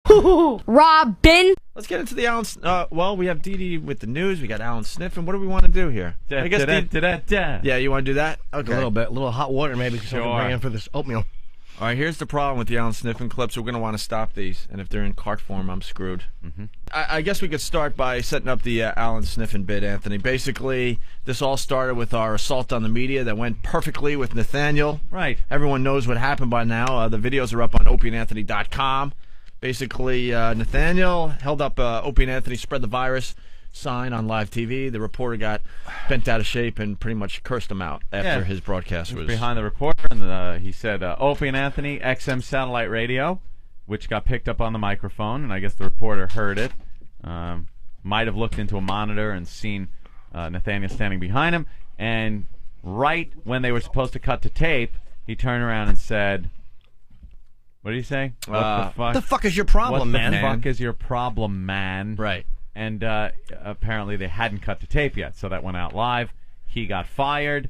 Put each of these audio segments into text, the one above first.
HooHooHooRobin. Let's get into the Alan. Well, we have Dee Dee with the news. We got Alan Sniffin. What do we want to do here? I guess yeah, you want to do that? Okay. A little bit. A little hot water maybe. Sure. Bring in for this oatmeal. All right, here's the problem with the Alan Sniffin clips. We're going to want to stop these, and if they're in cart form, I'm screwed. I guess we could start by setting up the Alan Sniffin bit, Anthony. Basically, this all started with our assault on the media that went perfectly with Nathaniel. Right. Everyone knows what happened by now. The videos are up on OpieandAnthony.com. Basically, Nathaniel held up Opie and Anthony spread the virus sign on live TV. The reporter got bent out of shape and pretty much cursed him out after his broadcast was behind the reporter, and he said, Opie and Anthony, XM satellite radio, which got picked up on the microphone, and I guess the reporter heard it. Might have looked into a monitor and seen Nathaniel standing behind him, and right when they were supposed to cut to tape, he turned around and said, what did he say? What the fuck is your problem, man? What the fuck is your problem, man? Right. And apparently they hadn't cut the tape yet, so that went out live. He got fired,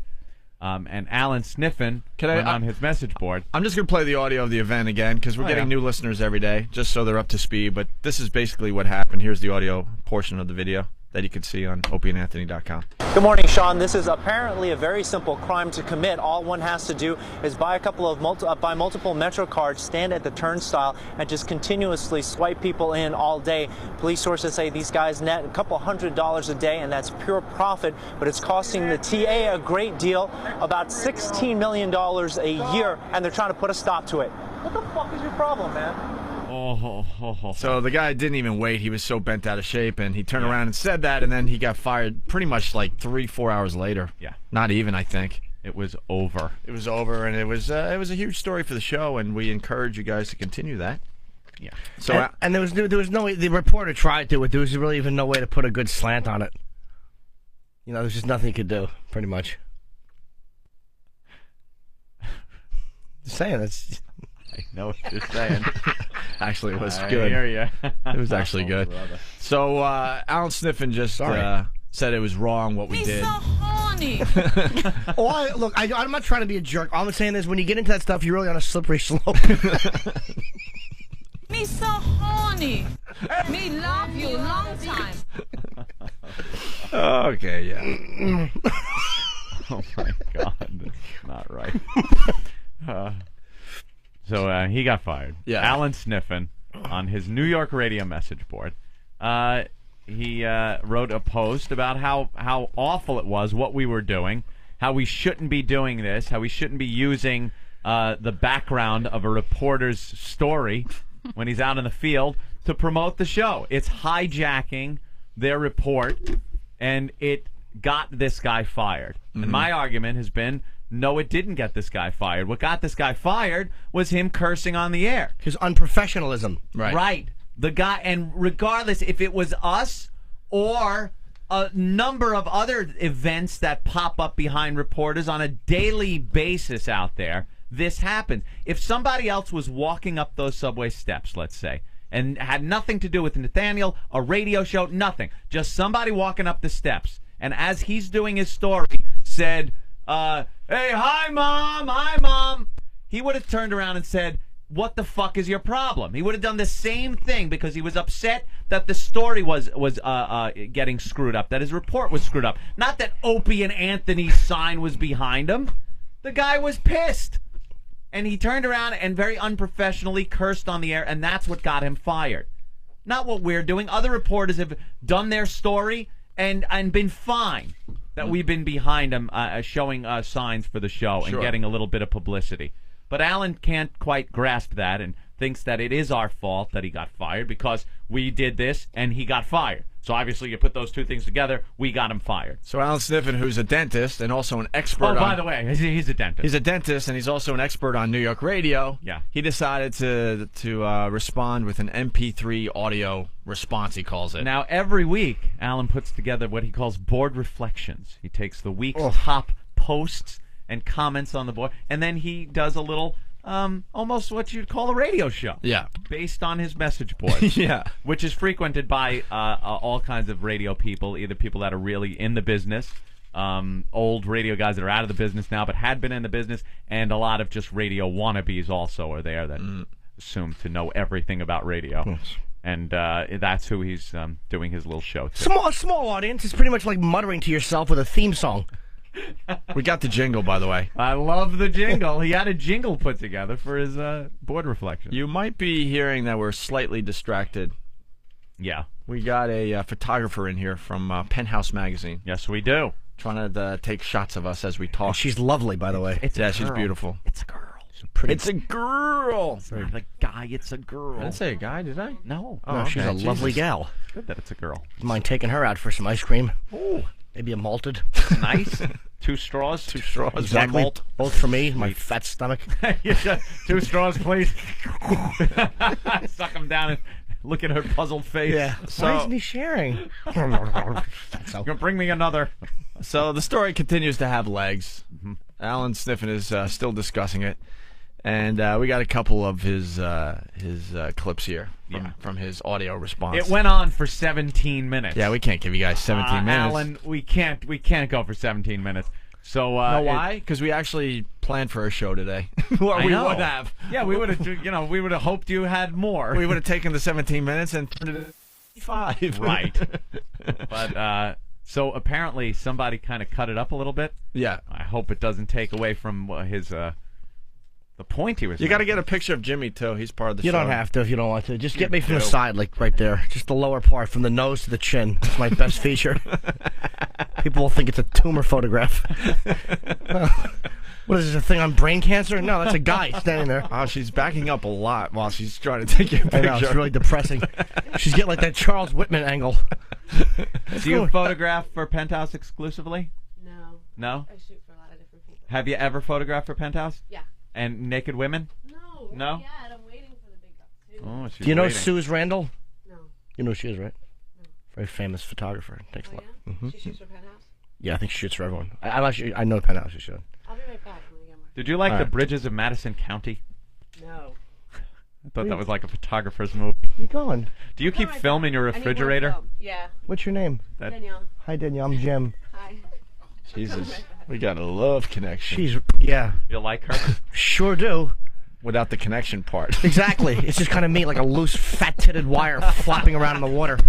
and Alan Sniffin went on his message board. I'm just going to play the audio of the event again, because we're getting new listeners every day, just so they're up to speed. But this is basically what happened. Here's the audio portion of the video that you can see on OpieandAnthony.com. Good morning, Sean. This is apparently a very simple crime to commit. All one has to do is buy a couple of multiple Metro cards, stand at the turnstile, and just continuously swipe people in all day. Police sources say these guys net a couple $100 a day, and that's pure profit, but it's costing the TA a great deal, about $16 million a year, and they're trying to put a stop to it. What the fuck is your problem, man? So the guy didn't even wait. He was so bent out of shape, and he turned around and said that, and then he got fired pretty much like 3-4 hours later. Yeah. Not even, I think. It was over. It was over, and it was a huge story for the show, and we encourage you guys to continue that. Yeah. So and there was no way. The reporter tried to. There was really even no way to put a good slant on it. You know, there's just nothing he could do, pretty much. Just saying, that's... I know what you're saying. Actually, it was I good. hear you. It was actually good. So, Alan Sniffin just said it was wrong what we did. So horny. Look, I'm not trying to be a jerk. All I'm saying is when you get into that stuff, you're really on a slippery slope. Me so horny. Me love you long time. Okay, yeah. Oh, my God. That's not right. So he got fired. Yeah. Alan Sniffin, on his New York radio message board, he wrote a post about how awful it was, what we were doing, how we shouldn't be doing this, how we shouldn't be using the background of a reporter's story when he's out in the field to promote the show. It's hijacking their report, and it got this guy fired. And my argument has been, no, it didn't get this guy fired. What got this guy fired was him cursing on the air. His unprofessionalism. Right. The guy, and regardless if it was us or a number of other events that pop up behind reporters on a daily basis out there, this happens. If somebody else was walking up those subway steps, let's say, and had nothing to do with Nathaniel, a radio show, nothing, just somebody walking up the steps, and as he's doing his story, said, hey, hi, Mom, he would have turned around and said, what the fuck is your problem? He would have done the same thing because he was upset that the story was getting screwed up, that his report was screwed up. Not that Opie and Anthony's sign was behind him. The guy was pissed. And he turned around and very unprofessionally cursed on the air, and that's what got him fired. Not what we're doing. Other reporters have done their story and been fine. That we've been behind him showing signs for the show and getting a little bit of publicity. But Alan can't quite grasp that and thinks that it is our fault that he got fired because we did this and he got fired. So obviously you put those two things together, we got him fired. So Alan Sniffin, who's a dentist and also an expert by the way, he's a dentist. He's a dentist and he's also an expert on New York radio. Yeah. He decided to respond with an MP3 audio response, he calls it. Now, every week, Alan puts together what he calls board reflections. He takes the week's top posts and comments on the board, and then he does a little, almost what you'd call a radio show. Yeah. Based on his message board. Yeah. Which is frequented by all kinds of radio people, either people that are really in the business, old radio guys that are out of the business now but had been in the business, and a lot of just radio wannabes also are there that assumed to know everything about radio. Yes. And that's who he's doing his little show to. Small audience. It's pretty much like muttering to yourself with a theme song. We got the jingle, by the way. I love the jingle. He had a jingle put together for his board reflection. You might be hearing that we're slightly distracted. Yeah. We got a photographer in here from Penthouse Magazine. Yes, we do. Trying to take shots of us as we talk. And she's lovely, by the way. She's beautiful. It's a girl. It's a girl. It's not a guy. It's a girl. I didn't say a guy, did I? No. No, she's a lovely gal. Good that it's a girl. Mind taking her out for some ice cream? Ooh. Maybe a malted. Nice. 2 straws. 2 straws. Exactly. 1 malt. Both for me, my fat stomach. 2 straws, please. Suck them down and look at her puzzled face. Yeah. Why isn't he sharing? So. Bring me another. So the story continues to have legs. Alan Sniffin is still discussing it. And we got a couple of his clips here from his audio response. It went on for 17 minutes. Yeah, we can't give you guys 17 minutes. Alan, we can't go for 17 minutes. So know why? Because we actually planned for a show today. Or we would have. Yeah, we would have. We would have hoped you had more. We would have taken the 17 minutes and turned it into 5. Right. But so apparently somebody kind of cut it up a little bit. Yeah. I hope it doesn't take away from his. The point he was. You got to get a picture of Jimmy too. He's part of the show. You don't have to if you don't want to. Just get me from the side, like right there. Just the lower part, from the nose to the chin. That's my best feature. People will think it's a tumor photograph. What is this, a thing on brain cancer? No, that's a guy standing there. Oh, she's backing up a lot while she's trying to take your picture. I know, it's really depressing. She's getting like that Charles Whitman angle. Do you photograph for Penthouse exclusively? No. No? I shoot for a lot of different people. Have you ever photographed for Penthouse? Yeah. And naked women? No. No? Yeah, and I'm waiting for the big cup too. Oh, she's Do you know waiting. Suze Randall? No. You know who she is, right? No. Very famous photographer. Takes a Oh, lot. yeah? She shoots for Penthouse? Yeah, I think she shoots for everyone. I know Penthouse. She should. I'll be right back when I get more. Did you like All the right. Bridges of Madison County? No. I thought that was like a photographer's movie. Where you going? Do you keep film in your I need more refrigerator? film. Yeah. What's your name? That- Danielle. Hi, Danielle. I'm Jim. Hi. Jesus. We got a love connection. Yeah. You like her? Sure do. Without the connection part. Exactly. It's just kind of me, like a loose, fat-titted wire flopping around in the water.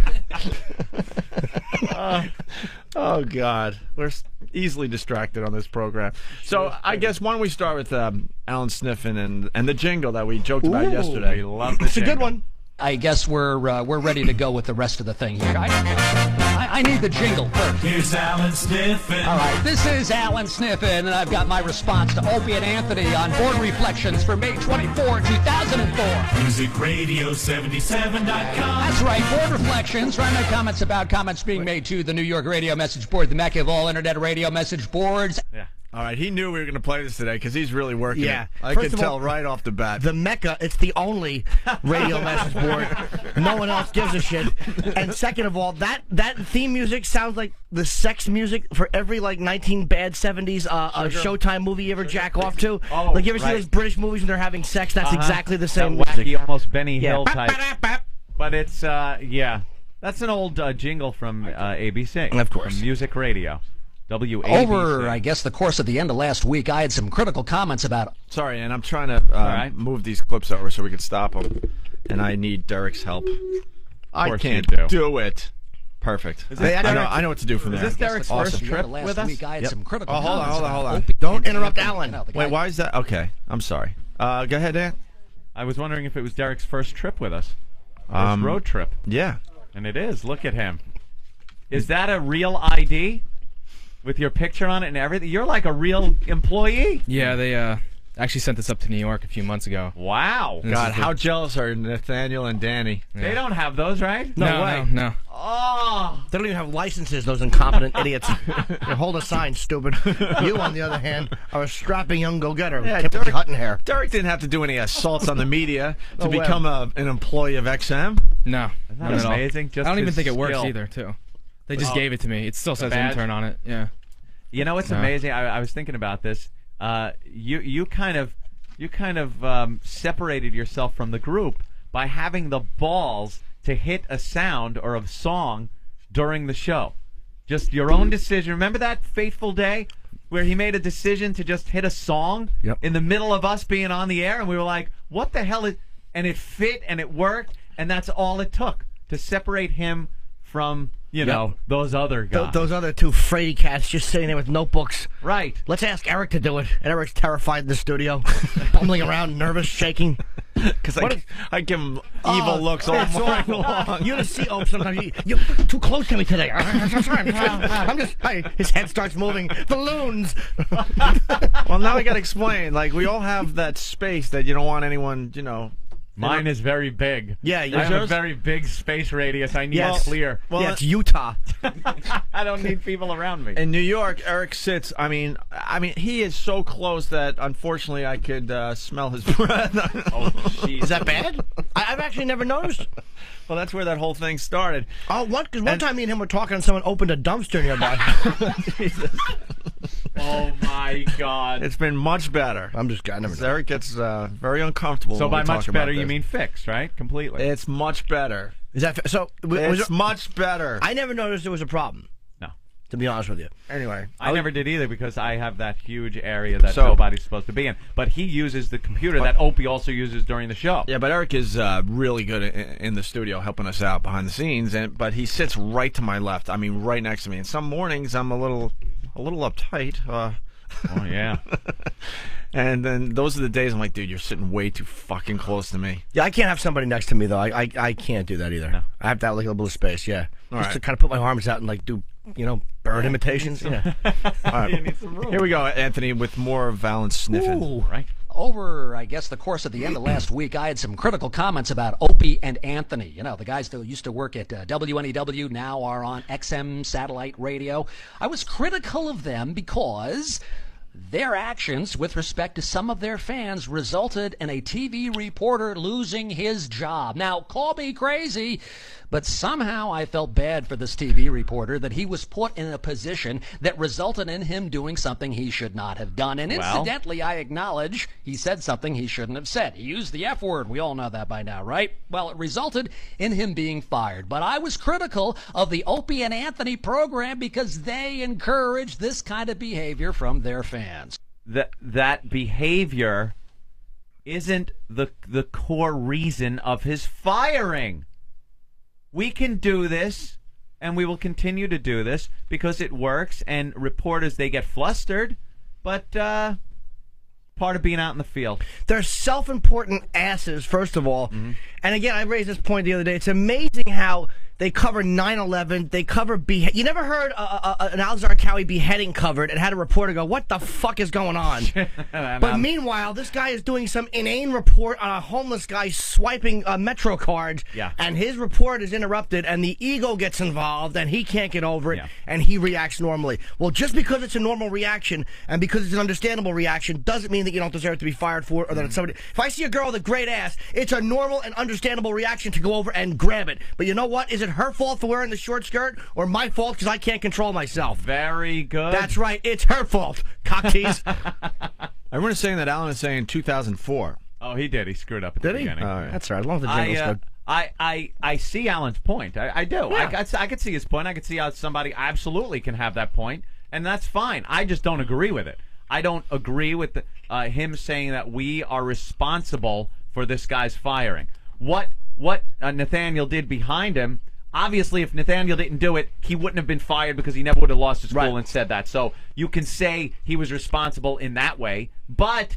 Oh, God. We're easily distracted on this program. So I guess why don't we start with Alan Sniffin and the jingle that we joked about yesterday. We love the It's a good jingle. one. I guess we're ready to go with the rest of the thing here. I need the jingle first. Here's Alan Sniffin. All right, this is Alan Sniffin, and I've got my response to Opie and Anthony on Board Reflections for May 24, 2004. MusicRadio77.com. That's right, Board Reflections. Write my comments about comments being made to the New York Radio Message Board, the mecca of all internet radio message boards. Yeah. All right, he knew we were going to play this today because he's really working Yeah. it. I First could of tell all, right off the bat. The Mecca, it's the only radio message board. No one else gives a shit. And second of all, that theme music sounds like the sex music for every, like, 19 bad 70s Showtime movie you ever jack off to. Oh, like, you ever see right. those British movies when they're having sex? That's exactly the same that music. wacky, almost Benny Hill Yeah. type. But it's, yeah. That's an old jingle from ABC. Of course. From Music Radio. WABC. Over, I guess, the course of the end of last week, I had some critical comments about Sorry, and I'm trying to right. move these clips over so we can stop them. And I need Derek's help. I course can't you do. do it. Perfect. this I know what to do from Is there. this Derek's Awesome. first trip last with us? week. I had some critical Oh, hold on, comments hold on, about hold on. Opie Don't and interrupt Anthony. Alan. You know, the Wait, guy- why is that? Okay, I'm sorry. Go ahead, Dan. I was wondering if it was Derek's first trip with us. First road trip. Yeah. And it is. Look at him. Is that a real ID? With your picture on it and everything? You're like a real employee. Yeah, they actually sent this up to New York a few months ago. Wow. This God, is the- how jealous are Nathaniel and Danny? They don't have those, right? No way. No. Oh. They don't even have licenses, those incompetent idiots. Here, hold a sign, stupid. You, on the other hand, are a strapping young go-getter with Timothy Hutton hair. Derek didn't have to do any assaults on the media to No way. become an employee of XM. No. Isn't Not that at all. amazing? Just I don't even his think it works skill. either, too. They just gave it to me. It still says badge? intern on it. Yeah. You know what's No. amazing? I was thinking about this. You kind of separated yourself from the group by having the balls to hit a sound or a song during the show. Just your own decision. Remember that fateful day where he made a decision to just hit a song Yep. in the middle of us being on the air, and we were like, "What the hell is?" and it fit and it worked, and that's all it took to separate him from, you know, those other guys. Those other two fraidy cats just sitting there with notebooks. Right. Let's ask Eric to do it. And Eric's terrified in the studio, bumbling around, nervous, shaking. Because I give him evil looks all morning long. You just see Ope sometimes. You're too close to me today. I'm just. His head starts moving. Balloons. Well, now I got to explain. Like, we all have that space that you don't want anyone, you know. Mine is very big. Yeah, I have a very big space radius. I need it clear. Well, yeah, it's Utah. I don't need people around me. In New York, Eric sits. I mean, he is so close that unfortunately I could smell his breath. Oh, jeez. Is that bad? I've actually never noticed. Well, that's where that whole thing started. Oh, because one time me and him were talking and someone opened a dumpster nearby. Jesus. Oh, my God. It's been much better. I'm just. I never know. Eric gets very uncomfortable. So when by we talk much about better, you this. mean fixed, right? Completely. It's much better. Is that so? It's much better. I never noticed there was a problem. No. To be honest with you. Anyway, I never did either because I have that huge area that nobody's supposed to be in. But he uses the computer that Opie also uses during the show. Yeah, but Eric is really good in the studio helping us out behind the scenes, but he sits right to my left. I mean, right next to me. And some mornings I'm a little uptight. Oh, yeah. And then those are the days I'm like, dude, you're sitting way too fucking close to me. Yeah, I can't have somebody next to me though. I can't do that either. No. I have to have like a little space. Yeah, All just right. to kind of put my arms out and like do bird imitations. Yeah. All right. You need some room. Here we go, Anthony, with more of Valance Sniffin. Ooh. Right? Over, I guess, the course of the end of last week, I had some critical comments about Opie and Anthony. You know, the guys that used to work at WNEW now are on XM satellite radio. I was critical of them because their actions with respect to some of their fans resulted in a TV reporter losing his job. Now, call me crazy, but somehow I felt bad for this TV reporter that he was put in a position that resulted in him doing something he should not have done. And incidentally, I acknowledge he said something he shouldn't have said. He used the F word. We all know that by now, right? Well, it resulted in him being fired. But I was critical of the Opie and Anthony program because they encourage this kind of behavior from their fans. That behavior isn't the core reason of his firing. We can do this, and we will continue to do this because it works, and reporters, they get flustered, but part of being out in the field. They're self-important asses, first of all. Mm-hmm. And again, I raised this point the other day. It's amazing how they cover 9/11. They cover You never heard an Alexander Cowie beheading covered and had a reporter go, "What the fuck is going on?" But meanwhile, this guy is doing some inane report on a homeless guy swiping Metro cards. Yeah. And his report is interrupted, and the ego gets involved, and he can't get over it, and he reacts normally. Well, just because it's a normal reaction and because it's an understandable reaction doesn't mean that you don't deserve to be fired for it, or that it's somebody. If I see a girl with a great ass, it's a normal and understandable reaction to go over and grab it. But you know what? Is it her fault for wearing the short skirt, or my fault because I can't control myself? Very good. That's right. It's her fault. Cock tease. Everyone is saying that Alan is saying 2004. Oh, he did. He screwed up at the beginning. Oh, yeah. That's right. As long as the jingle's good. I see Alan's point. I do. Yeah. I could see his point. I could see how somebody absolutely can have that point, and that's fine. I just don't agree with it. I don't agree with him saying that we are responsible for this guy's firing. What Nathaniel did behind him, obviously if Nathaniel didn't do it, he wouldn't have been fired because he never would have lost his cool and said that. So you can say he was responsible in that way. But,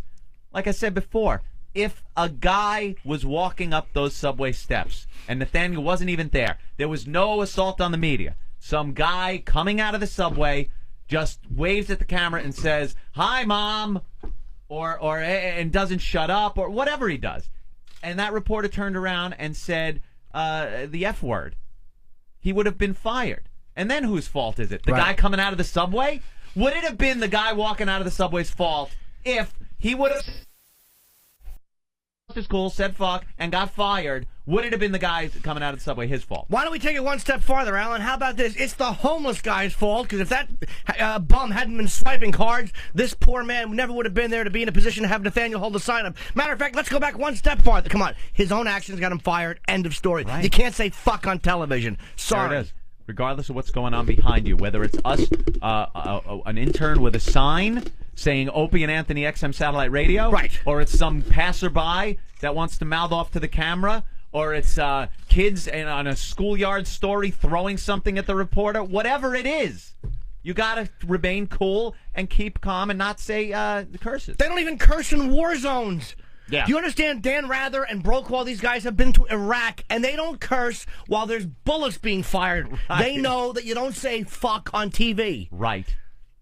like I said before, if a guy was walking up those subway steps and Nathaniel wasn't even there was no assault on the media, some guy coming out of the subway just waves at the camera and says, "Hi, Mom," or and doesn't shut up, or whatever he does, and that reporter turned around and said the F word, he would have been fired. And then whose fault is it? The guy coming out of the subway? Would it have been the guy walking out of the subway's fault if he would have his cool, said fuck, and got fired? Would it have been the guy coming out of the subway his fault? Why don't we take it one step farther, Alan? How about this? It's the homeless guy's fault, because if that bum hadn't been swiping cards, this poor man never would have been there to be in a position to have Nathaniel hold the sign up. Matter of fact, let's go back one step farther. Come on. His own actions got him fired. End of story. Right. You can't say fuck on television. Sorry. There it is. regardless of what's going on behind you, whether it's us, an intern with a sign saying Opie and Anthony XM Satellite Radio, right, or it's some passerby that wants to mouth off to the camera, or it's kids on a schoolyard story throwing something at the reporter, whatever it is. You got to remain cool and keep calm and not say curses. They don't even curse in war zones. Yeah. Do you understand? Dan Rather and Brokaw, these guys have been to Iraq, and they don't curse while there's bullets being fired. Right. They know that you don't say fuck on TV. Right.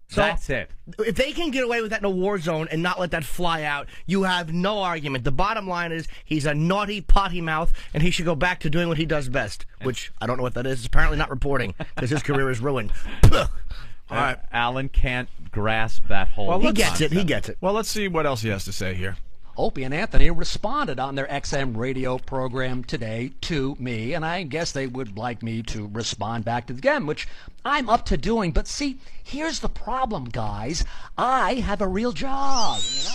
So that's it. If they can get away with that in a war zone and not let that fly out, you have no argument. The bottom line is he's a naughty potty mouth, and he should go back to doing what he does best, which I don't know what that is. It's apparently not reporting because his career is ruined. All right. Alan can't grasp that whole Well, he gets it. He gets it. Well, let's see what else he has to say here. Opie and Anthony responded on their XM radio program today to me, and I guess they would like me to respond back to them, which I'm up to doing. But see, here's the problem, guys. I have a real job, you know,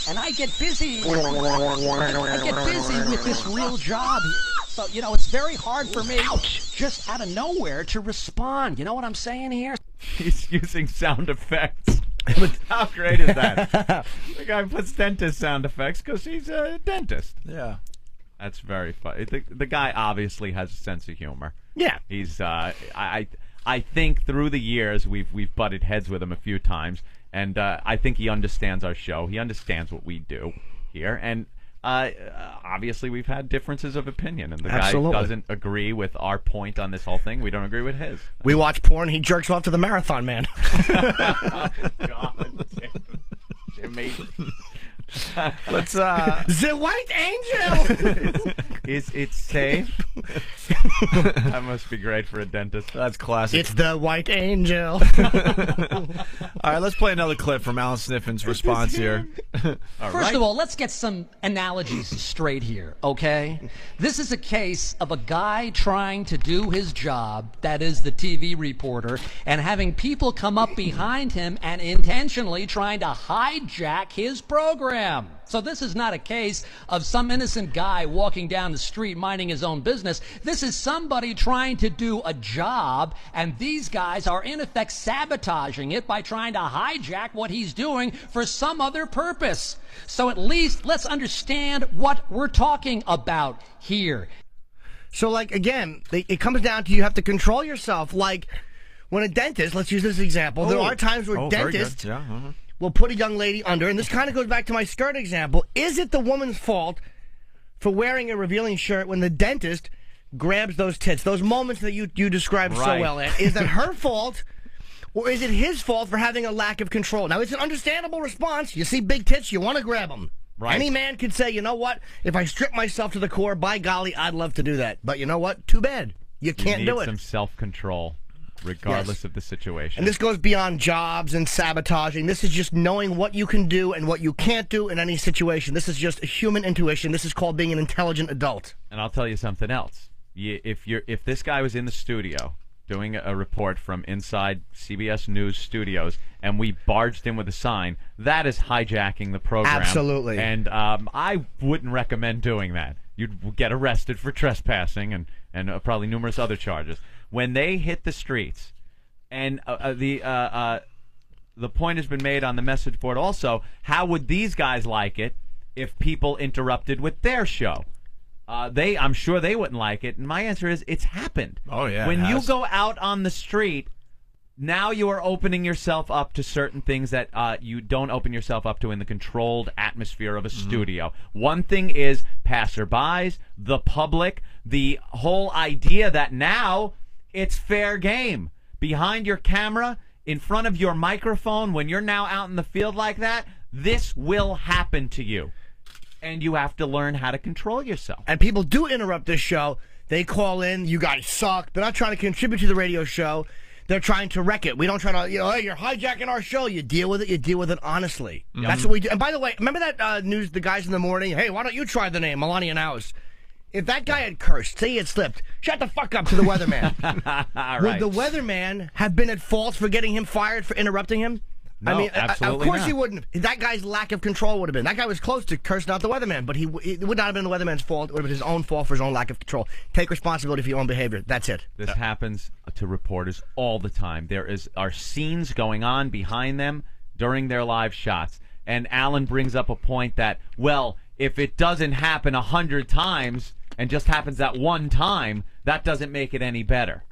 and I get busy. I get busy with this real job. So, you know, it's very hard for me just out of nowhere to respond. You know what I'm saying here? He's using sound effects. How great is that? The guy puts dentist sound effects because he's a dentist. Yeah. That's very funny. The guy obviously has a sense of humor. Yeah. He's I think through the years we've butted heads with him a few times, and I think he understands our show. He understands what we do here, and obviously we've had differences of opinion, and the Absolutely. guy doesn't agree with our point on this whole thing. We don't agree with his. We watch porn. He jerks off to the Marathon Man. God, Jimmy. Let's The White Angel. Is it safe? That must be great for a dentist. That's classic. It's the White Angel. All right, let's play another clip from Alan Sniffin's response here. First of all, let's get some analogies straight here, okay? This is a case of a guy trying to do his job, that is the TV reporter, and having people come up behind him and intentionally trying to hijack his program. So this is not a case of some innocent guy walking down the street minding his own business. This is somebody trying to do a job, and these guys are in effect sabotaging it by trying to hijack what he's doing for some other purpose. So at least let's understand what we're talking about here. So, like, again, it comes down to you have to control yourself. Like, when a dentist, let's use this example, there are times where very good. dentists Yeah, will put a young lady under, and this kind of goes back to my skirt example. Is it the woman's fault for wearing a revealing shirt when the dentist grabs those tits? Those moments that you described so well, Ed. Is that her fault, or is it his fault for having a lack of control? Now, it's an understandable response. You see big tits, you want to grab them. Right. Any man could say, you know what? If I strip myself to the core, by golly, I'd love to do that. But you know what? Too bad. You can't do it. Some self-control, regardless of the situation. And this goes beyond jobs and sabotaging. This is just knowing what you can do and what you can't do in any situation. This is just a human intuition. This is called being an intelligent adult. And I'll tell you something else. If this guy was in the studio doing a report from inside CBS News studios, and we barged in with a sign, that is hijacking the program. Absolutely. And I wouldn't recommend doing that. You'd get arrested for trespassing and probably numerous other charges. When they hit the streets, and the point has been made on the message board also, how would these guys like it if people interrupted with their show? I'm sure they wouldn't like it. And my answer is, it's happened. Oh, yeah. When you go out on the street, now you are opening yourself up to certain things that you don't open yourself up to in the controlled atmosphere of a studio. One thing is passerbys, the public, the whole idea that now it's fair game. Behind your camera, in front of your microphone, when you're now out in the field like that, this will happen to you. And you have to learn how to control yourself. And people do interrupt this show. They call in, you guys suck. They're not trying to contribute to the radio show. They're trying to wreck it. We don't try to, hey, you're hijacking our show. You deal with it. You deal with it honestly. That's what we do. And by the way, remember that news, the guys in the morning? Hey, why don't you try the name, Melania House? If that guy had cursed, say he had slipped, shut the fuck up to the weatherman. Right. Would the weatherman have been at fault for getting him fired for interrupting him? No, I mean, absolutely of course not. he wouldn't. That guy's lack of control would have been. That guy was close to cursing out the weatherman, but it would not have been the weatherman's fault. It would have been his own fault for his own lack of control. Take responsibility for your own behavior. That's it. This happens to reporters all the time. There are scenes going on behind them during their live shots. And Alan brings up a point that, well, if it doesn't happen 100 times and just happens that one time, that doesn't make it any better.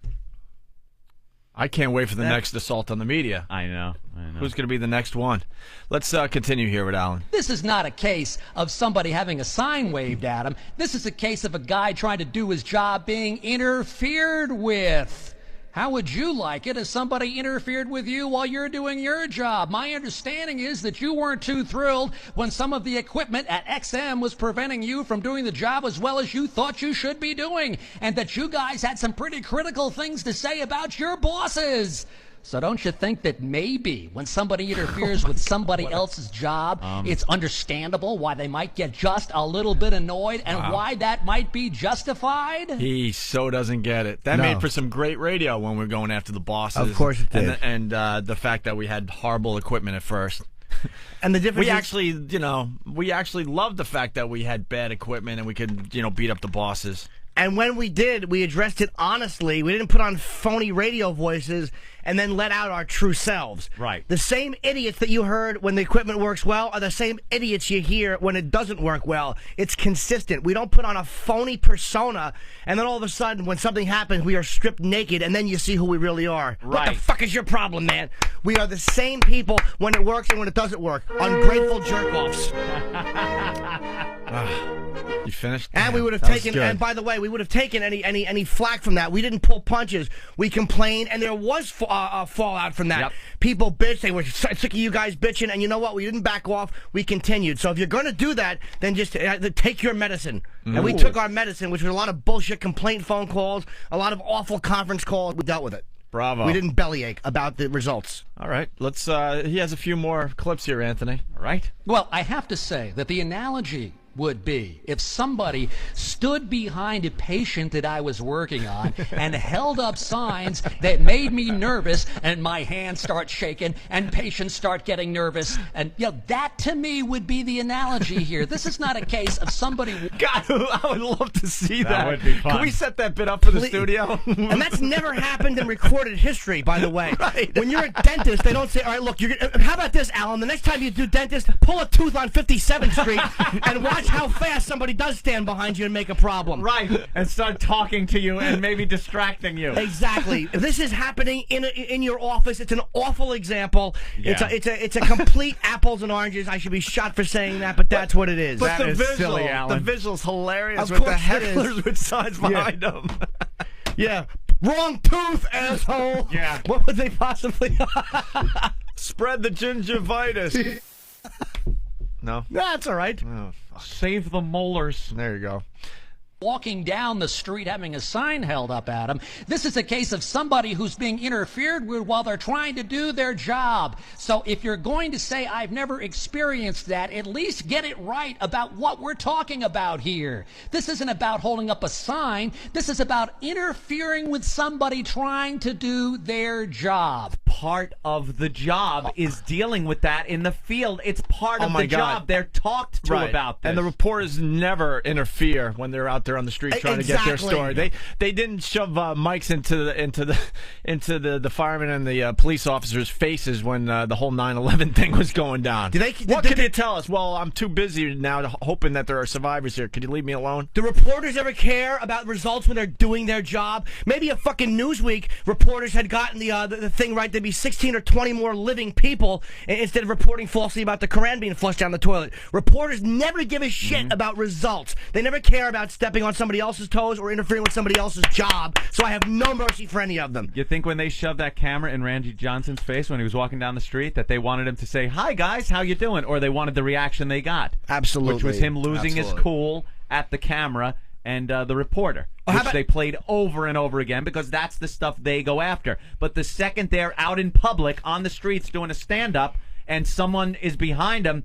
I can't wait for the next assault on the media. I know. Who's going to be the next one? Let's continue here with Alan. This is not a case of somebody having a sign waved at him. This is a case of a guy trying to do his job being interfered with. How would you like it if somebody interfered with you while you're doing your job? My understanding is that you weren't too thrilled when some of the equipment at XM was preventing you from doing the job as well as you thought you should be doing, and that you guys had some pretty critical things to say about your bosses. So don't you think that maybe when somebody interferes with somebody else's job, it's understandable why they might get just a little bit annoyed and why that might be justified? He so doesn't get it. That made for some great radio when we were going after the bosses. Of course it did. And the fact that we had horrible equipment at first. And the difference we actually loved the fact that we had bad equipment and we could, beat up the bosses. And when we did, we addressed it honestly. We didn't put on phony radio voices and then let out our true selves. Right. The same idiots that you heard when the equipment works well are the same idiots you hear when it doesn't work well. It's consistent. We don't put on a phony persona, and then all of a sudden, when something happens, we are stripped naked, and then you see who we really are. What the Right. fuck is your problem, man? We are the same people when it works and when it doesn't work. Ungrateful jerk-offs. You finished? And we would have That was taken, good. and by the way, we would have taken any flack from that. We didn't pull punches. We complained, and there was fallout from that. Yep. People bitched. They were sick of you guys bitching, and you know what? We didn't back off. We continued. So if you're going to do that, then just take your medicine. And we took our medicine, which was a lot of bullshit complaint phone calls, a lot of awful conference calls. We dealt with it. Bravo. We didn't bellyache about the results. All right. Let's. He has a few more clips here, Anthony. All right? Well, I have to say that the analogy would be if somebody stood behind a patient that I was working on and held up signs that made me nervous, and my hands start shaking and patients start getting nervous, and that to me would be the analogy here. This is not a case of somebody. God, I would love to see that. That would be fun. Can we set that bit up for the Please. studio? And that's never happened in recorded history, by the way. Right. When you're a dentist, they don't say, all right, look, how about this, Alan? The next time you do dentist, pull a tooth on 57th Street and watch how fast somebody does stand behind you and make a problem. Right. And start talking to you and maybe distracting you. Exactly. If this is happening in your office, it's an awful example. Yeah. It's a complete apples and oranges. I should be shot for saying that, but that's what it is. But That the is visual, silly, Alan. the visual's hilarious Of with the course it is. hecklers with signs behind them. Yeah. Wrong tooth, asshole. Yeah. What would they possibly? Spread the gingivitis. No. That's all right. Oh, fuck. Save the molars. There you go. Walking down the street having a sign held up at them. This is a case of somebody who's being interfered with while they're trying to do their job. So if you're going to say, I've never experienced that, at least get it right about what we're talking about here. This isn't about holding up a sign. This is about interfering with somebody trying to do their job. Part of the job is dealing with that in the field. It's part Oh of my the God. job. They're talked to about this. And the reporters never interfere when they're out there on the street trying to get their Exactly. story. They didn't shove mics into the firemen and the police officers' faces when the whole 9/11 thing was going down. What could you tell us? Well, I'm too busy now hoping that there are survivors here. Could you leave me alone? Do reporters ever care about results when they're doing their job? Maybe a fucking Newsweek reporters had gotten the thing right. There'd be 16 or 20 more living people instead of reporting falsely about the Koran being flushed down the toilet. Reporters never give a shit about results. They never care about stepping on somebody else's toes or interfering with somebody else's job. So I have no mercy for any of them. You think when they shoved that camera in Randy Johnson's face when he was walking down the street that they wanted him to say, "Hi guys, how you doing?" Or they wanted the reaction they got, Absolutely. which was him losing his cool at the camera and the reporter, how which about- they played over and over again because that's the stuff they go after. But the second they're out in public on the streets doing a stand-up and someone is behind them,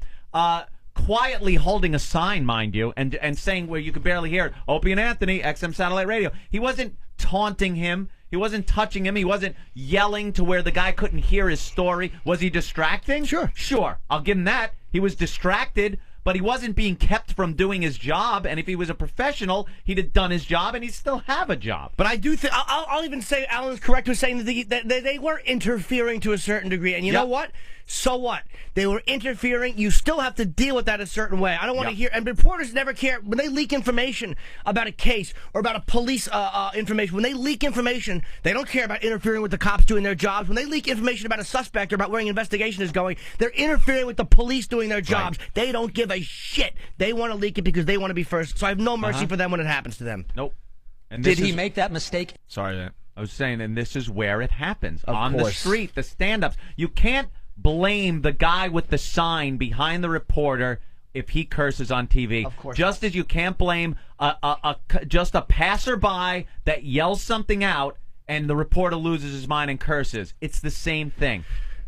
quietly holding a sign, mind you, and saying where you could barely hear it, Opie and Anthony, XM Satellite Radio. He wasn't taunting him. He wasn't touching him. He wasn't yelling to where the guy couldn't hear his story. Was he distracting? Sure. Sure. I'll give him that. He was distracted, but he wasn't being kept from doing his job. And if he was a professional, he'd have done his job, and he'd still have a job. But I do think I'll even say Alan's correct with saying that they were interfering to a certain degree. And you know what? So what? They were interfering. You still have to deal with that a certain way. I don't want to hear. And reporters never care when they leak information about a case or about a police information. When they leak information, they don't care about interfering with the cops doing their jobs. When they leak information about a suspect or about where an investigation is going, they're interfering with the police doing their jobs. Right. They don't give a shit. They want to leak it because they want to be first. So I have no mercy for them when it happens to them. Nope. And Did he make that mistake? Sorry, that. I was saying, and this is where it happens. Of the course. street, the stand-ups. You can't blame the guy with the sign behind the reporter if he curses on TV. Of course. Just as you can't blame just a passerby that yells something out and the reporter loses his mind and curses. It's the same thing.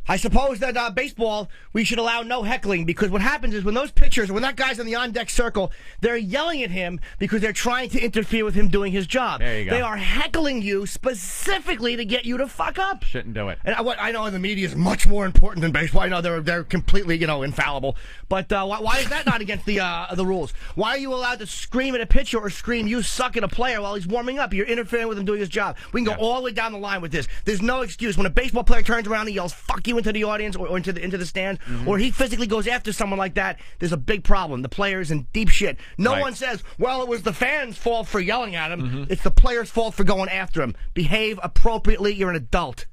I suppose that baseball, we should allow no heckling, because what happens is when those pitchers, when that guy's in the on-deck circle, they're yelling at him because they're trying to interfere with him doing his job. There you go. They are heckling you specifically to get you to fuck up. Shouldn't do it. And I know the media is much more important than baseball. I know they're completely, infallible. But why is that not against the rules? Why are you allowed to scream at a pitcher or scream, "You suck," at a player while he's warming up? You're interfering with him doing his job. We can go all the way down the line with this. There's no excuse. When a baseball player turns around and yells, "Fuck you," into the audience or into the stands, or he physically goes after someone like that, there's a big problem. The player's in deep shit. No one says, well, it was the fans' fault for yelling at him. It's the player's fault for going after him. Behave appropriately. You're an adult.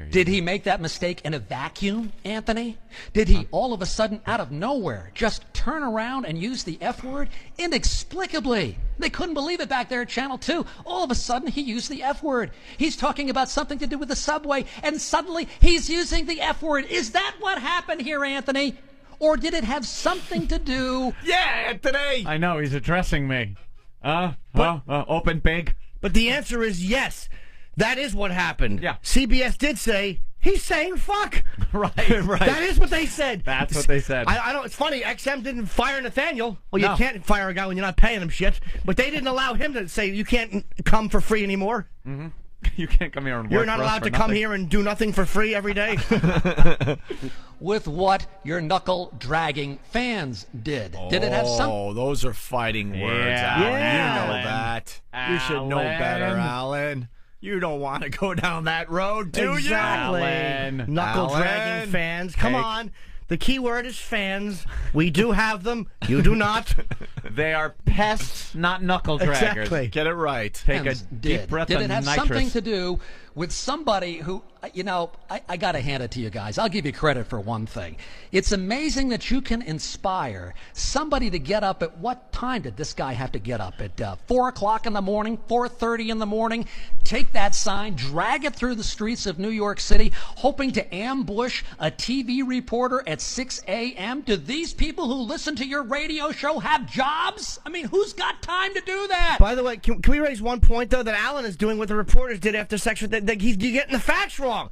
Did he make that mistake in a vacuum, Anthony? Did he all of a sudden, out of nowhere, just turn around and use the F word? Inexplicably. They couldn't believe it back there at Channel 2. All of a sudden, he used the F word. He's talking about something to do with the subway, and suddenly he's using the F word. Is that what happened here, Anthony? Or did it have something to do... Yeah, Anthony! I know, he's addressing me. Open big. But the answer is yes. That is what happened. Yeah. CBS did say, he's saying fuck. Right. That is what they said. That's what they said. I don't. It's funny. XM didn't fire Nathaniel. Well, you No. can't fire a guy when you're not paying him shit. But they didn't allow him to say you can't come for free anymore. Mm-hmm. You can't come here and work. You're not for us allowed for to come nothing. here and do nothing for free every day. with what your knuckle-dragging fans did. Did it have some... Oh, those are fighting words, Yeah. Alan. Yeah. You know that. You should know better, Alan. You don't want to go down that road, do Exactly. Alan. Knuckle dragging Alan. fans. Come on. The key word is fans. We do have them. You do not. They are pests, not knuckle draggers. Exactly. you? Get it right. Take a fans deep breath Did of it have nitrous. something to do with somebody who, I got to hand it to you guys. I'll give you credit for one thing. It's amazing that you can inspire somebody to get up at what time did this guy have to get up? At 4 o'clock in the morning, 4:30 in the morning, take that sign, drag it through the streets of New York City, hoping to ambush a TV reporter at 6 a.m.? Do these people who listen to your radio show have jobs? I mean, who's got time to do that? By the way, can we raise one point, though, that Alan is doing what the reporters did after section? You're getting the facts wrong.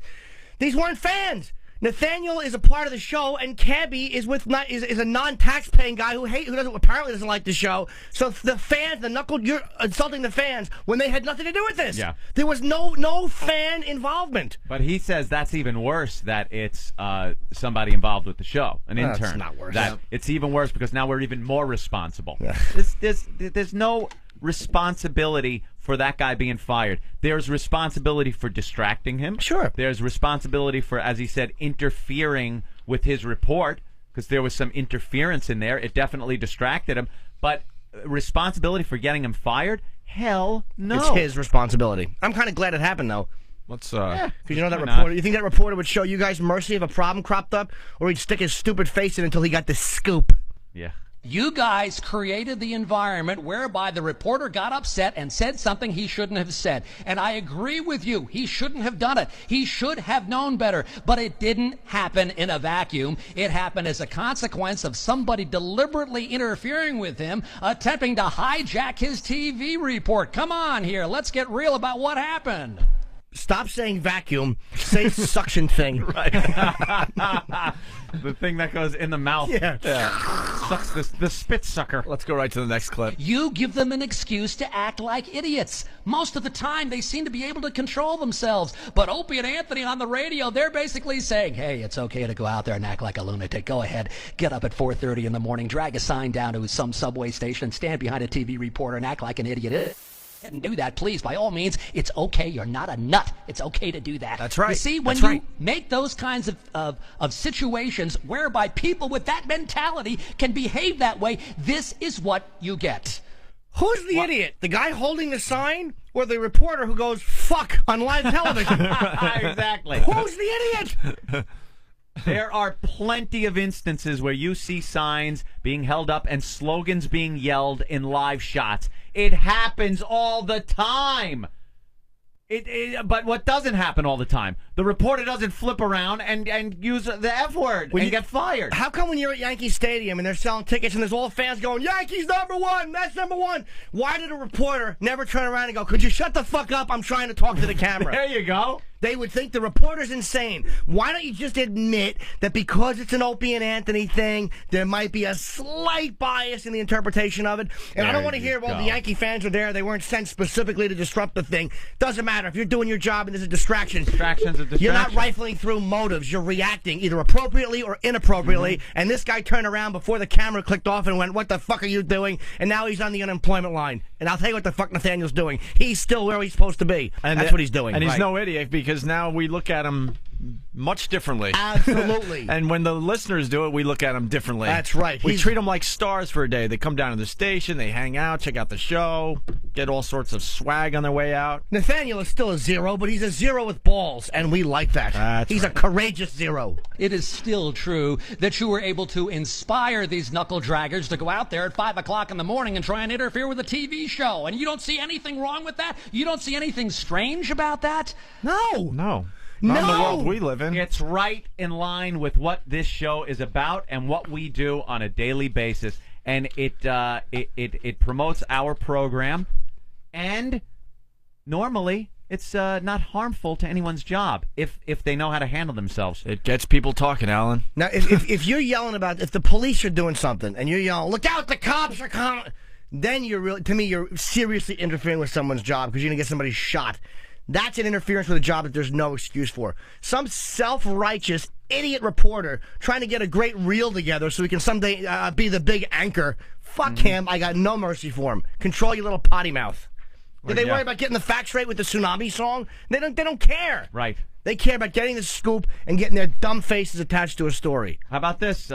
These weren't fans. Nathaniel is a part of the show, and Cabby is is a non-tax-paying guy who apparently doesn't like the show. So the fans, you're insulting the fans when they had nothing to do with this. Yeah. There was no fan involvement. But he says that's even worse, that it's somebody involved with the show, an That's intern. not worse. That Yeah. It's even worse because now we're even more responsible. Yeah. There's no responsibility for that guy being fired. There's responsibility for distracting him. Sure. There's responsibility for, as he said, interfering with his report, because there was some interference in there. It definitely distracted him. But responsibility for getting him fired? Hell no. It's his responsibility. I'm kind of glad it happened, though. Let's Because you know that why reporter. not? You think that reporter would show you guys mercy if a problem cropped up, or he'd stick his stupid face in until he got the scoop? Yeah. You guys created the environment whereby the reporter got upset and said something he shouldn't have said. And I agree with you. He shouldn't have done it. He should have known better. But it didn't happen in a vacuum. It happened as a consequence of somebody deliberately interfering with him, attempting to hijack his TV report. Come on here. Let's get real about what happened. Stop saying vacuum. Say suction thing. Right. The thing that goes in the mouth. Yeah. Sucks the spit sucker. Let's go right to the next clip. You give them an excuse to act like idiots. Most of the time, they seem to be able to control themselves. But Opie and Anthony on the radio, they're basically saying, hey, it's okay to go out there and act like a lunatic. Go ahead, get up at 4:30 in the morning, drag a sign down to some subway station, stand behind a TV reporter and act like an idiot. And do that, please. By all means, it's okay. You're not a nut. It's okay to do that. That's right. You see, when That's you right. make those kinds of situations whereby people with that mentality can behave that way, this is what you get. Who's the idiot? The guy holding the sign or the reporter who goes, fuck, on live television? Exactly. Who's the idiot? There are plenty of instances where you see signs being held up and slogans being yelled in live shots. It happens all the time. But what doesn't happen all the time? The reporter doesn't flip around and use the F word and get fired. How come when you're at Yankee Stadium and they're selling tickets and there's all fans going, Yankees #1, that's #1? Why did a reporter never turn around and go, could you shut the fuck up? I'm trying to talk to the camera. There you go. They would think the reporter's insane. Why don't you just admit that because it's an Opie and Anthony thing, there might be a slight bias in the interpretation of it? And I don't want to hear, well, the Yankee fans were there. They weren't sent specifically to disrupt the thing. Doesn't matter. If you're doing your job and there's a distraction, Distraction's a distraction. you're not rifling through motives. You're reacting either appropriately or inappropriately. And this guy turned around before the camera clicked off and went, what the fuck are you doing? And now he's on the unemployment line. And I'll tell you what the fuck Nathaniel's doing. He's still where he's supposed to be. And that's what he's doing. And he's Right. no idiot because now we look at him much differently. Absolutely. And when the listeners do it, we look at them differently. That's right. We He's- treat them like stars for a day. They come down to the station, they hang out, check out the show, get all sorts of swag on their way out. Nathaniel is still a zero, but he's a zero with balls, and we like that. That's he's right. a courageous zero. It is still true that you were able to inspire these knuckle draggers to go out there at 5 o'clock in the morning and try and interfere with a TV show. And you don't see anything wrong with that? You don't see anything strange about that? No. No. Not in the No. world we live in. It's right in line with what this show is about and what we do on a daily basis, and it promotes our program, and normally it's not harmful to anyone's job if they know how to handle themselves. It gets people talking, Alan. Now, if you're yelling about, if the police are doing something, and you're yelling, look out, the cops are coming, then you're seriously interfering with someone's job because you're going to get somebody shot. That's an interference with a job that there's no excuse for. Some self-righteous idiot reporter trying to get a great reel together so he can someday be the big anchor. Fuck him. I got no mercy for him. Control your little potty mouth. Did they worry about getting the facts straight with the tsunami song? They don't care. Right. They care about getting the scoop and getting their dumb faces attached to a story. How about this?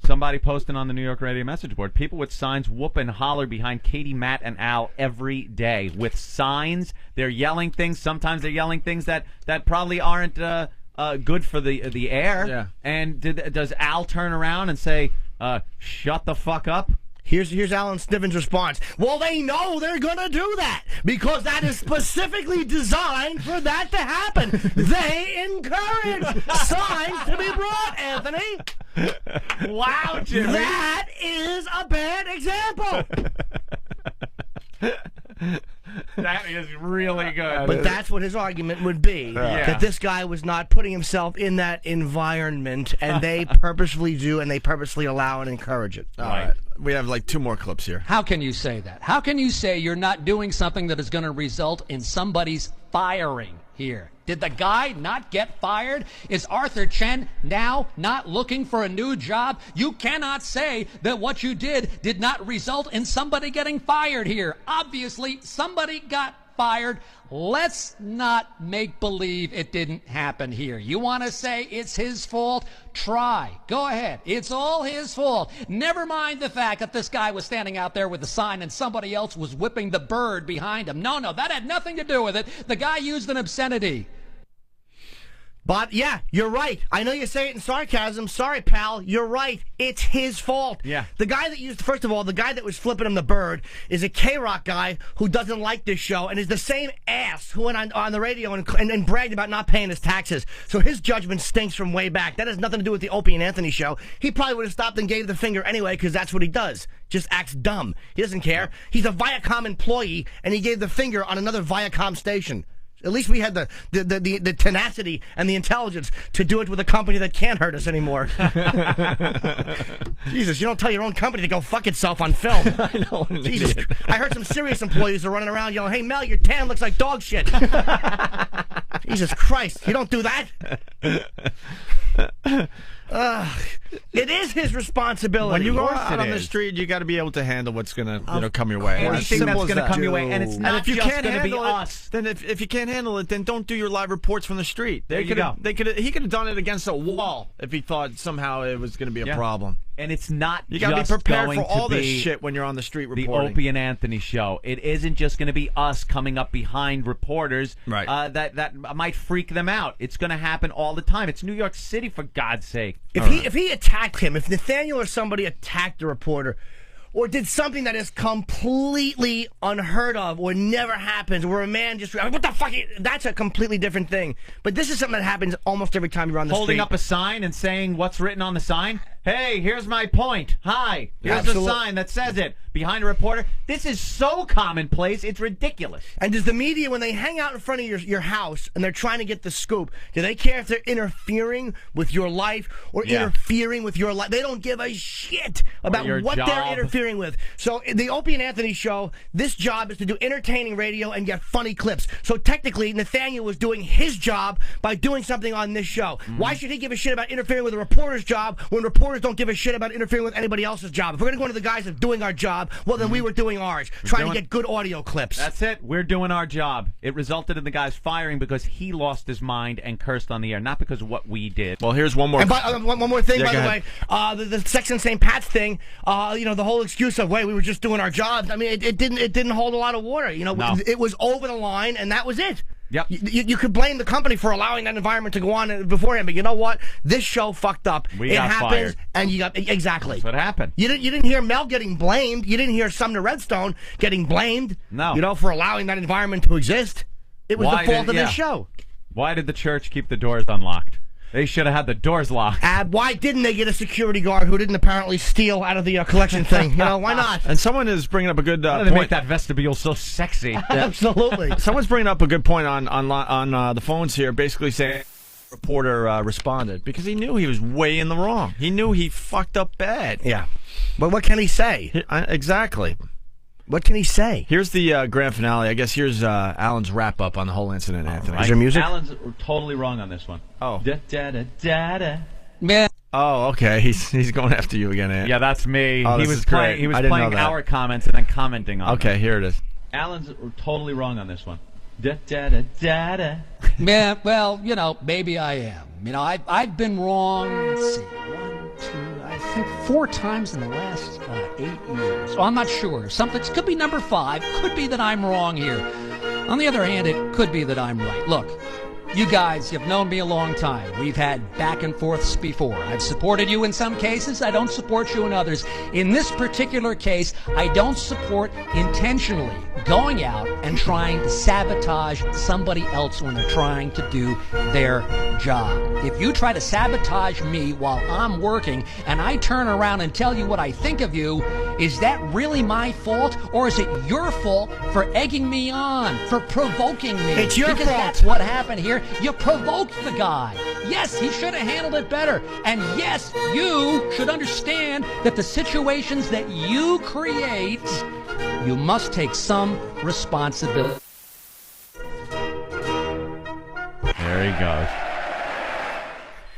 Somebody posting on the New York Radio message board. People with signs whoop and holler behind Katie, Matt, and Al every day. With signs, they're yelling things. Sometimes they're yelling things that probably aren't good for the air. Yeah. And does Al turn around and say, shut the fuck up? Here's Alan Sniffin's response. Well, they know they're going to do that because that is specifically designed for that to happen. They encourage signs to be brought, Anthony. Wow, Jimmy. That is a bad example. That is really good. But that's what his argument would be, that this guy was not putting himself in that environment, and they purposefully do, and they purposely allow and encourage it. All right. We have like 2 more clips here. How can you say that? How can you say you're not doing something that is going to result in somebody's firing here? Did the guy not get fired? Is Arthur Chen now not looking for a new job? You cannot say that what you did not result in somebody getting fired here. Obviously, somebody got fired. Let's not make believe it didn't happen here. You want to say it's his fault? Try. Go ahead. It's all his fault. Never mind the fact that this guy was standing out there with a sign and somebody else was whipping the bird behind him. No, that had nothing to do with it. The guy used an obscenity. But, yeah, you're right. I know you say it in sarcasm. Sorry, pal. You're right. It's his fault. Yeah. The guy that used, first of all, the guy that was flipping him the bird is a K-Rock guy who doesn't like this show and is the same ass who went on the radio and bragged about not paying his taxes. So his judgment stinks from way back. That has nothing to do with the Opie and Anthony show. He probably would have stopped and gave the finger anyway because that's what he does. Just acts dumb. He doesn't care. He's a Viacom employee and he gave the finger on another Viacom station. At least we had the tenacity and the intelligence to do it with a company that can't hurt us anymore. Jesus, you don't tell your own company to go fuck itself on film. I know. Jesus, I heard some serious employees are running around yelling, "Hey Mel, your tan looks like dog shit." Jesus Christ, you don't do that. It is his responsibility. When you go course out it on the is. street, you got to be able to handle what's going to come your way. Anything Simple that's as going to that. come your way, and it's And not if you just can't going to be handle it, us. then if you can't handle it, then don't do your live reports from the street. There you go. He could have done it against a wall if he thought somehow it was going to be a Yeah. problem. And it's not You got to be just prepared going for all to this be shit when you're on the street the reporting. Opie and Anthony show. It isn't just going to be us coming up behind reporters Right. that might freak them out. It's going to happen all the time. It's New York City, for God's sake. If he attacked him, if Nathaniel or somebody attacked a reporter, or did something that is completely unheard of or never happens, where a man just, what the fuck, that's a completely different thing. But this is something that happens almost every time you're on the Holding street. up a sign and saying what's written on the sign. Hey, here's my point. Hi, here's Absolutely. the sign that says it. Behind a reporter. This is so commonplace, it's ridiculous. And does the media, when they hang out in front of your house and they're trying to get the scoop, do they care if they're interfering with your life or interfering with your life? They don't give a shit about your what job. they're interfering with. So in the Opie and Anthony show, this job is to do entertaining radio and get funny clips. So technically, Nathaniel was doing his job by doing something on this show. Why should he give a shit about interfering with a reporter's job when reporters don't give a shit about interfering with anybody else's job? If we're going to go into the guys of doing our job, well, then we were doing ours, trying to get good audio clips. That's it. We're doing our job. It resulted in the guy's firing because he lost his mind and cursed on the air, not because of what we did. Well, here's one more. And one more thing, Yeah, by go the ahead. way, the Sex and St. Pat's thing, the whole excuse of, wait, we were just doing our jobs. I mean, it didn't hold a lot of water. No. It was over the line, and that was it. Yep. You could blame the company for allowing that environment to go on beforehand, but you know what? This show fucked up. We it got happens, fired. and you got exactly. That's what happened. You didn't hear Mel getting blamed. You didn't hear Sumner Redstone getting blamed. No. For allowing that environment to exist. It was the fault of this show. Why did the church keep the doors unlocked? They should have had the doors locked. Why didn't they get a security guard who didn't apparently steal out of the collection thing? Why not? And someone is bringing up a good How do they make point. that vestibule so sexy? Absolutely. Someone's bringing up a good point on the phones here, basically saying reporter responded because he knew he was way in the wrong. He knew he fucked up bad. Yeah. But what can he say? Exactly. What can he say? Here's the grand finale. I guess here's Alan's wrap up on the whole incident, Anthony. Is there music? Alan's totally wrong on this one. Oh. Da, da, da, da, da. Man. Oh, okay. He's going after you again, Ant. Yeah, that's me. Oh, he this was is great. playing. He was I didn't know playing that. our comments and then commenting on. Okay, them. here it is. Alan's totally wrong on this one. Da, da, da, da, da. Yeah, well, maybe I am. I've been wrong, let's see, 1, 2, I think 4 times in the last 8 years. So I'm not sure. Something could be number 5. Could be that I'm wrong here. On the other hand, it could be that I'm right. Look, you guys, you've known me a long time. We've had back and forths before. I've supported you in some cases. I don't support you in others. In this particular case, I don't support intentionally going out and trying to sabotage somebody else when they're trying to do their job. If you try to sabotage me while I'm working and I turn around and tell you what I think of you, is that really my fault, or is it your fault for egging me on, for provoking me? It's your because fault. That's what happened here. You provoked the guy. Yes, he should have handled it better. And yes, you should understand that the situations that you create, you must take some responsibility. There he goes.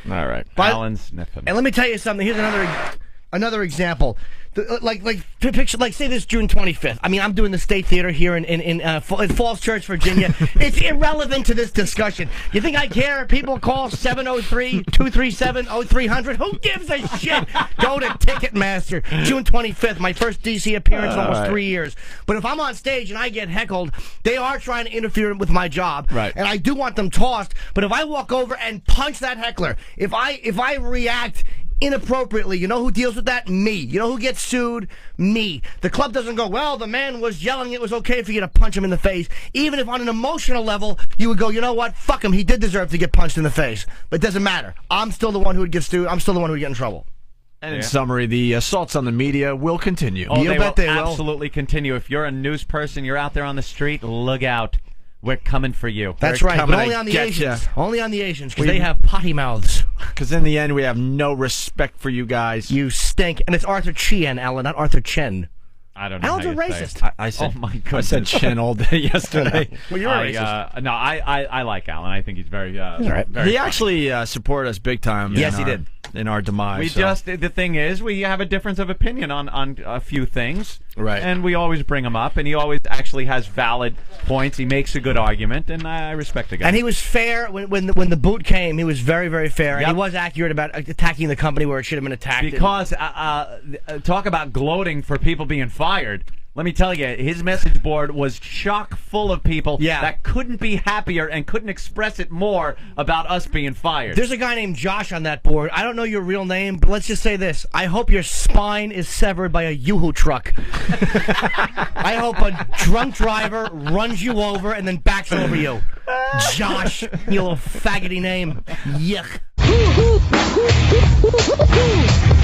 All right. Alan Sniffin. And let me tell you something. Here's another example. Picture, say this June 25th. I mean, I'm doing the State Theater here in Falls Church, Virginia. It's irrelevant to this discussion. You think I care if people call 703-237-0300? Who gives a shit? Go to Ticketmaster. June 25th, my first DC appearance in almost 3 years. But if I'm on stage and I get heckled, they are trying to interfere with my job. Right. And I do want them tossed. But if I walk over and punch that heckler, if I react inappropriately, you know who deals with that? Me. You know who gets sued? Me. The club doesn't go, well, the man was yelling, it was okay for you to punch him in the face. Even if on an emotional level, you would go, you know what? Fuck him. He did deserve to get punched in the face. But it doesn't matter. I'm still the one who would get sued. I'm still the one who would get in trouble. And in summary, the assaults on the media will continue. Oh, You they bet will they will. absolutely continue. If you're a news person, you're out there on the street, look out. we're coming for you. That's We're right, coming but only to on the get Asians. ya. Only on the Asians, because We- they have potty mouths. Because in the end, we have no respect for you guys. You stink. And it's Arthur Chien, Alan, not Arthur Chen. I don't know. Alan's how a you say racist. it. I said, Oh my I goodness. said chin all day yesterday. Well, you're a racist. No, I like Alan. I think he's very. all right. very He funny. actually supported us big time. Yes, in he our- did. in our demise. We so. just the thing is we have a difference of opinion on a few things, Right. And we always bring him up, and he always actually has valid points. He makes a good argument, and I respect the guy. And he was fair when the boot came. He was very, very fair, and Yep. he was accurate about attacking the company where it should have been attacked. because talk about gloating for people being fired. Let me tell you, his message board was chock full of people that couldn't be happier and couldn't express it more about us being fired. There's a guy named Josh on that board. I don't know your real name, but let's just say this. I hope your spine is severed by a Yoo-Hoo truck. I hope a drunk driver runs you over and then backs over you. Josh, you little faggoty name. Yuck.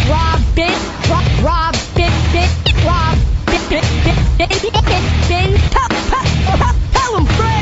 Robin, Robin, tell him, Fred.